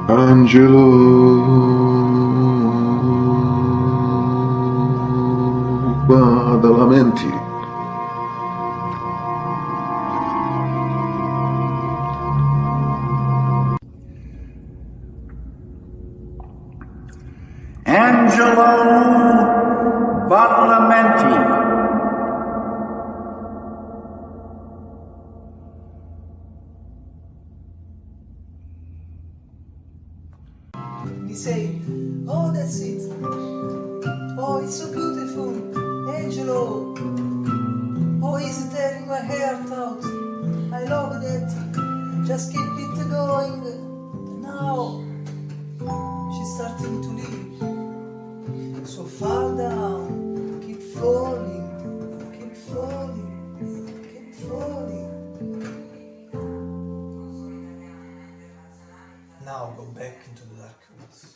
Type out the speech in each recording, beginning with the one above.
Angelo Badalamenti. Angelo Badalamenti. He said, oh, that's it. Oh, it's so beautiful. Angelo. Oh, he's tearing my heart out. I love that. Just keep it going. Now, she's starting to leave. So far down. Keep falling. Keep falling. Keep falling. Now go back into the dark woods.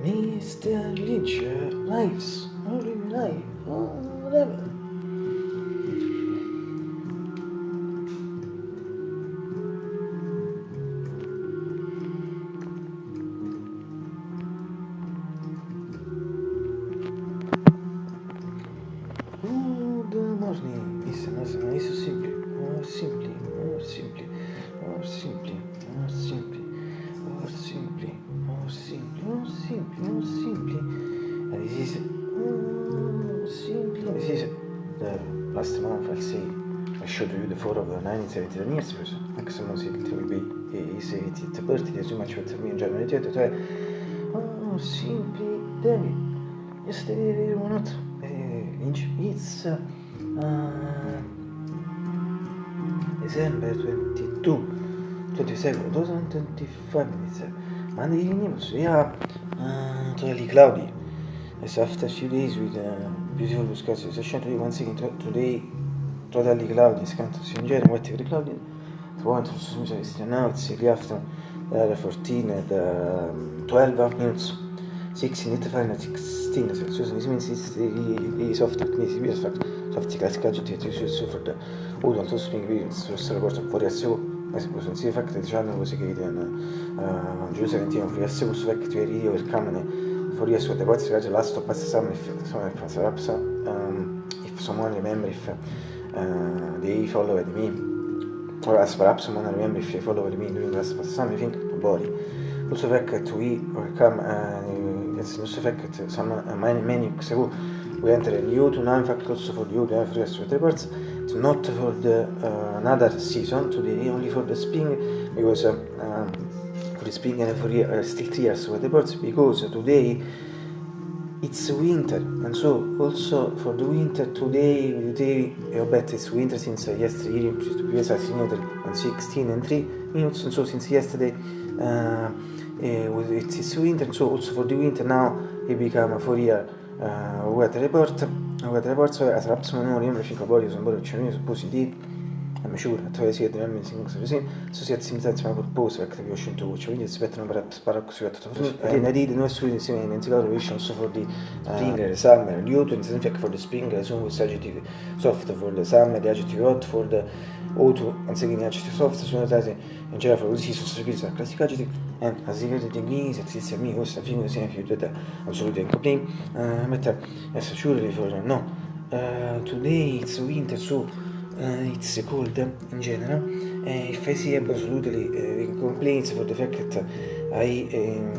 Mr. Lynch, lives, life, whatever. Good morning, Mr. Nazama. Isso simples, more simply, more simply, more simply, more simply, more simply, more simply, more simply, more simply. And this is simply. This is the last month. I'll say I showed you the photo of the 1979 years person. Anche se non si will be he said it's a birthday as much with me in Germany. Cioè, simply, David. Yesterday one not. Lynch, it's December 22, 22nd, 2025 minutes. Monday evening, so yeah, totally cloudy. It's after a few days with beautiful blue skies. So today, once again, today, totally cloudy. It's kind of sincere and wet, very cloudy. So one to now, it's the after 14 and 12 minutes. 16 Fahrenheit 16 Celsius. This means the soft activity soft classical so for the all to spring winds so report for SO as it was in the fact diciamo così che in Giuseppe 17 for SO so fact very overcome for SO the what's the last of pass some if someone remember if they follow me or as perhaps someone remember if they follow me during last pass some I think body also fact we overcome it's also fact some many so we enter a new to now in fact also for you the first reports it's not for the another season today only for the spring because for the spring and for still 3 years with the birds because today it's winter and so also for the winter today I bet it's winter since yesterday on 16 and 3 minutes and so since yesterday it's winter and so also for the winter now it become a 4 year weather report so as perhaps non remember think about it somebody is positive I'm sure that I see the amazing so si è similmente ma purpose che vi ho scelto quindi aspettano per sparare così I did no students in integration also for the spring summer autumn in fact for the spring as well as adjective soft for the summer the adjective hot for the autumn and second adjective soft sono state in generale for the season service a classic adjective and as you get the English it's a me questa fine sia più da assolutamente complain meta as surely for no today it's winter so it's cold in general if I see absolutely complaints for the fact that I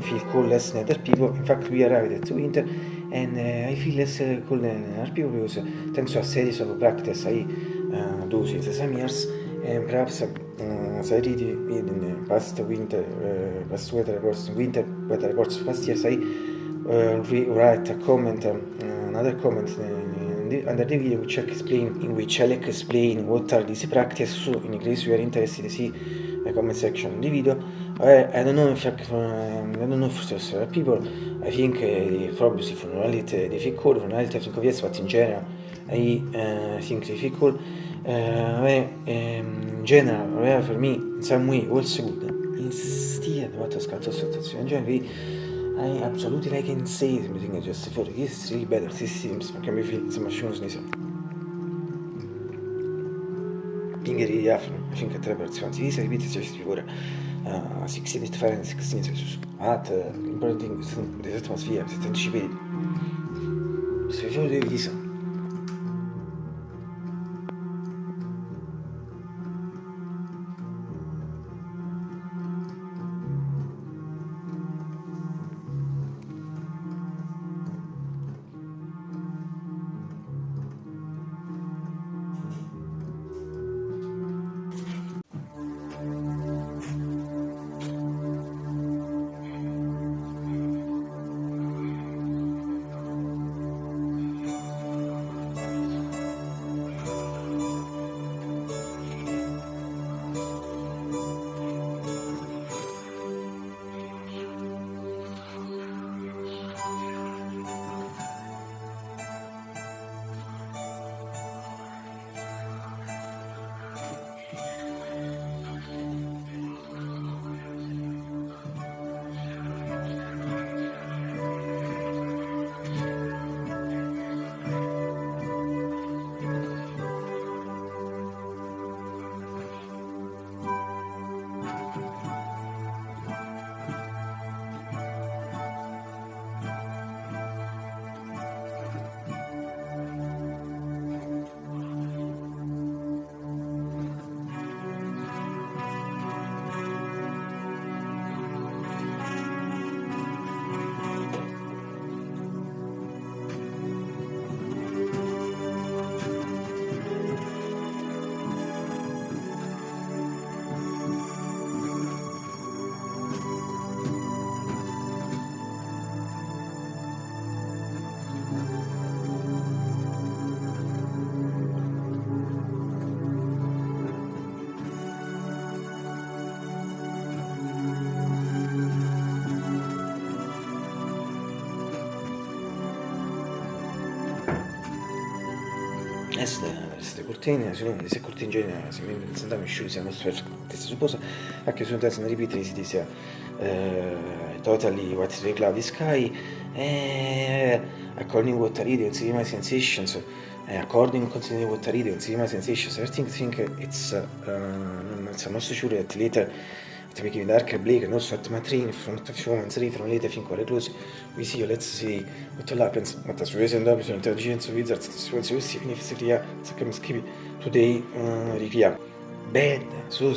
feel cold less than other people in fact we arrived at winter and I feel less cold than other people because thanks to a series of practice I do it some years and perhaps as I read in the past winter past weather reports winter weather reports past years I write a comment another comment under the video which I'll explain what are these practices so in case you are interested to see the comment section of the video I don't know in fact I don't know for people I think probably for reality difficult for reality I think of yes but in general I think difficult in general for me in some way also good instead what was got in general I absolutely like and say everything just for it's really better systems can be feel some machines nisa pingeri afro I think at 3% si ripete just figura 16 Fahrenheit 16 Celsius at important thing is the atmosphere c'est anticipated so if you do this queste cortine sono queste cortine in generale se mi sentiamo sciusi siamo stessa suppose anche su un testo ripetere si dice totally watery cloudy sky, according to what I read, see my sensations, according to what I read, see my sensations, I think it's not so sure that later to make it darker, bleak, and also at my train in front of humans, from later think we're close. We see, let's see what happens. But as we end up with intelligence wizards, this was significantly, it's a skippy today, Rikia. Bad, so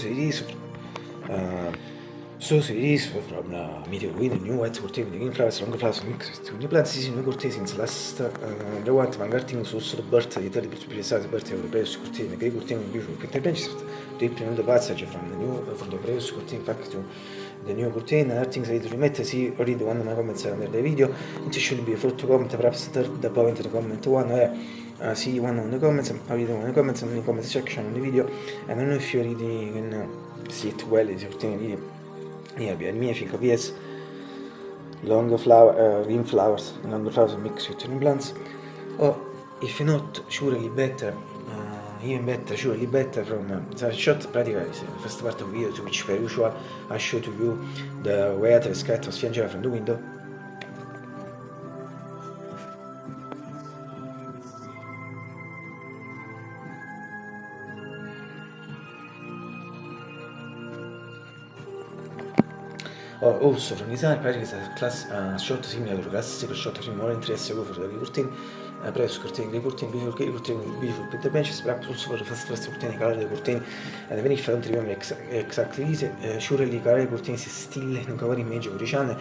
series from meteor wind, new white curtain, the green flowers, longer flowers, mixed to new plants, new curtain since last the white vanguarding source of birth, the terrible specialized birth of the previous curtain, the grey curtain, usual interventions, deep in the passage from the previous curtain back to the new curtain, and other things I need to remit. See, read one of my comments under the video. It should be a fourth comment, perhaps third the point in the comment one. See one on the comments, I read one in the comments and in the comment section on the video. And I don't know if you're reading, you can see it well, it's your thing. Yeah, behind me I think of yes, long flower, green flowers, long flowers mixed with new plants. Or if not, surely better, even better, surely better from the shot practically is the first part of the video, to which per usual I show to you the way the sky was fiangere from the window. Also from design, practically is a class shot similar to classical shot of more interest for the curtain, press curtain, grey curtain, beautiful with the benches, perhaps also for the first curtain, color the curtain, and even if I don't remember exactly this, surely color curtain is still in cover image of the channel,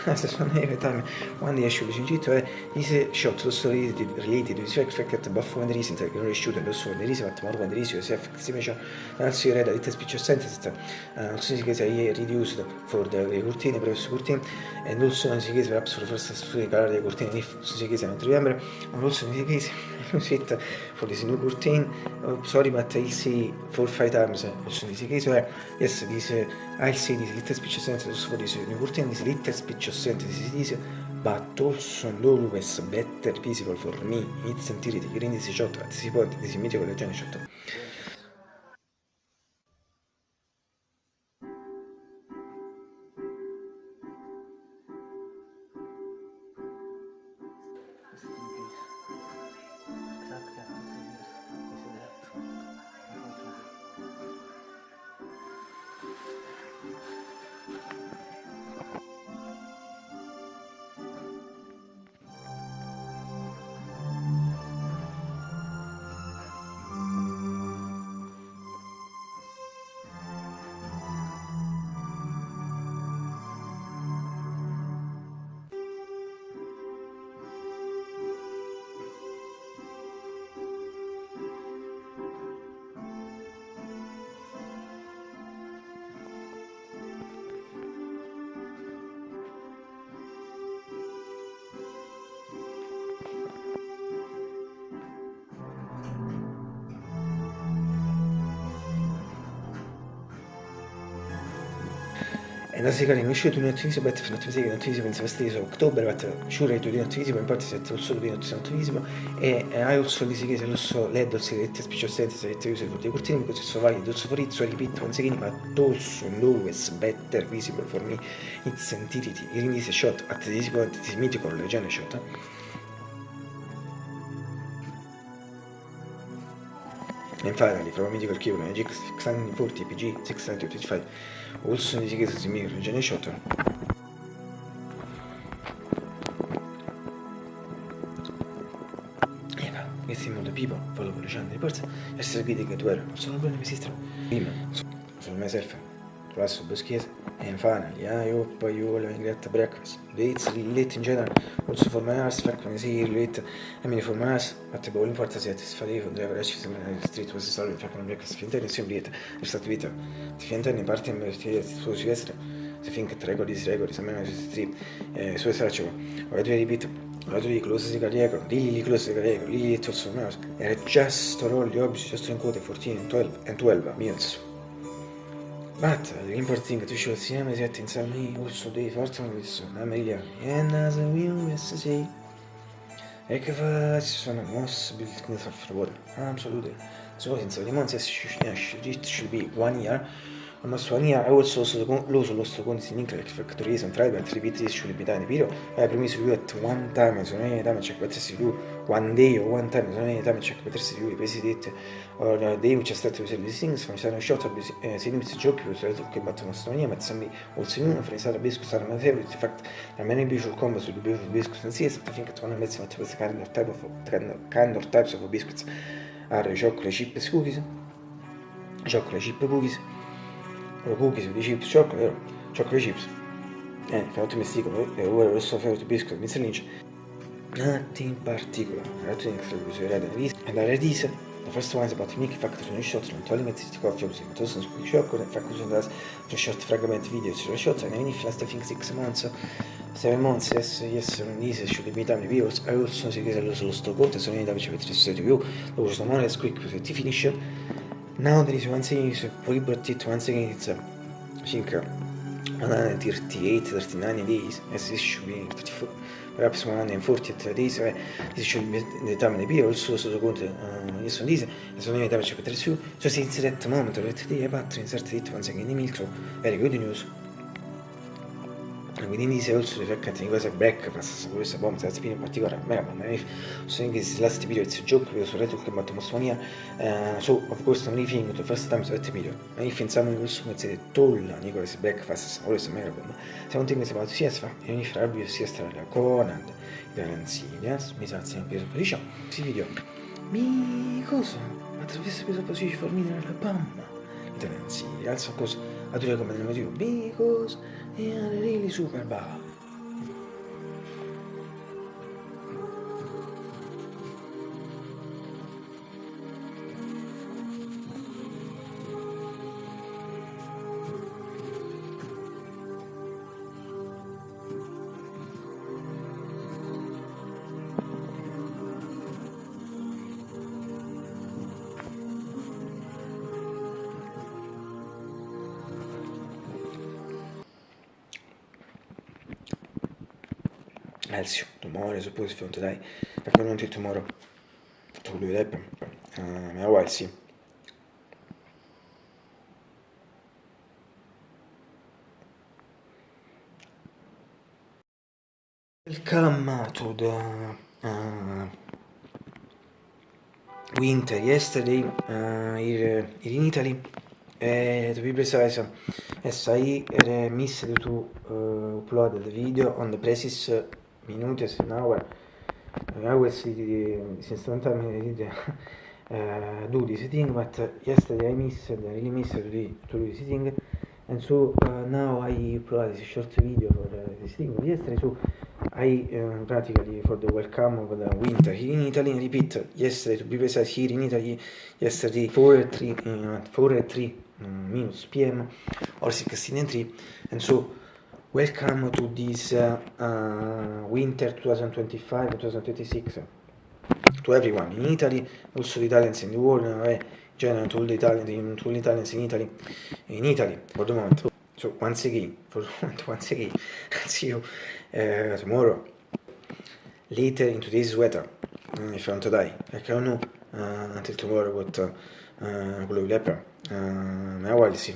as every time one day I should in it, this shot also related to the fact that buff when there isn't a great shoot and also when there is, but more when there is, you see estimation, and also read a little speech of sentence, also in case I reduced for the curtain, previous curtain, and also in case perhaps for the first study color the curtain, if in case I don't remember, and also in case use it for this new curtain. Sorry, but I'll say 4 or 5 times also in this case. Yes, this I'll say this little speech of sentence for this new curtain, this little speech of sentence is this, but also always better visible for me in its entirety. During this shot, at this point, this mythical legend shot. And as I can show to not visible, but not visible in the October, but sure to not visible, in part set also to not visible. And I also in this case also led also the special sentence that I use for the curtain because it's so valid also for it, so I repeat once again, but also and always better visible for me its entirety. In this shot at this point, this mythical legend shot. And finally, from a mythical keyboard, Magic 640 PG 625, also in this case is a mythical legend shot. Questi molti people follow the channel di Perth, essere critica to where sono buone sister. So myself, class of Busquets, and finally, I hope you all have great breakfast. It's late in general, also for my ass, fact when I say late, I mean for my ass, but the ball important is that it's funny for the average street was solid, in fact when breakfast, finta di sempre è stato vita, finta di parte in su silvestre, si finca regoli, se me ne street, su esarcio, ora tu ripeto. Really close to cardiac, really to some nerves. And just all the objects just in quote 14 and 12 minutes. But the important thing to show cinema is that inside me also the first one is Amelia. And as we always say, e che fa ci sono mosse built in the favore. Absolutely. So since the month should be 1 year, almost 1 year. I also lost the quantity in English factory reason tried but repeat this should be done in the video. I promise you at one time so many time check better see you one day or one time so many time check better see you president or the day which I started with these things from some short of seems to joke so che battono storia ma some also in for inside biscuit are my favorite in fact there are many visual combos with the biscuits and see I think it's one of the kind of types of biscuits are chocolate chip cookies cookies with the chips chocolate chips fatto mestico ora lo so favorite biscuit Mr. Lynch nothing particular I think for the Siberiade and the redis the first ones about make factors in shots non telling it to coffee using to some quick shot con factors in das to short fragment videos to shots and even if last I think 6 months 7 months yes these should be done videos I also see che lo sto conto sono in da ci vedete su video lo uso more as quick to finish now there is one thing is we brought it once again it's I think 138 39 days as it should be 34 perhaps 140 days this should be the time of the video also so the content yes on this so many times per su so since that moment today but insert it once again in email so very good news and within this also the fact in cosa breakfast questa bomb that's been in particular so in this last video it's a joke because I took about almost 1 year so of course I'm leaving the first time so that video and if in some also it's a toll Nicholas breakfast always a mega bomb so one thing is about siesta and if Rabbi siesta la con and Italians mi sa sempre position si video mi cosa attraverso questa position formina la bomba Italians alza cosa adore come nel motivo because they are really super bad. Elsie, tomorrow is supposed to film today. I can't until tomorrow. To do that. I will see. Welcome to the winter yesterday here in Italy. To be precise, yes, I missed to upload the video on the previous minutes an hour. I will see since some time I did do this thing, but yesterday I really missed to do this thing, and so now I upload this short video for this thing of yesterday. So I practically for the welcome of the winter here in Italy. I repeat, yesterday to be precise, here in Italy, yesterday 4:03 minus PM or 16:03, and so welcome to this winter 2025-2026 to everyone in Italy, also the Italians in the world, general to all the Italians in Italy for the moment. So once again, see you tomorrow, later into this weather, if I want to die. I don't know until tomorrow what will happen. I will see.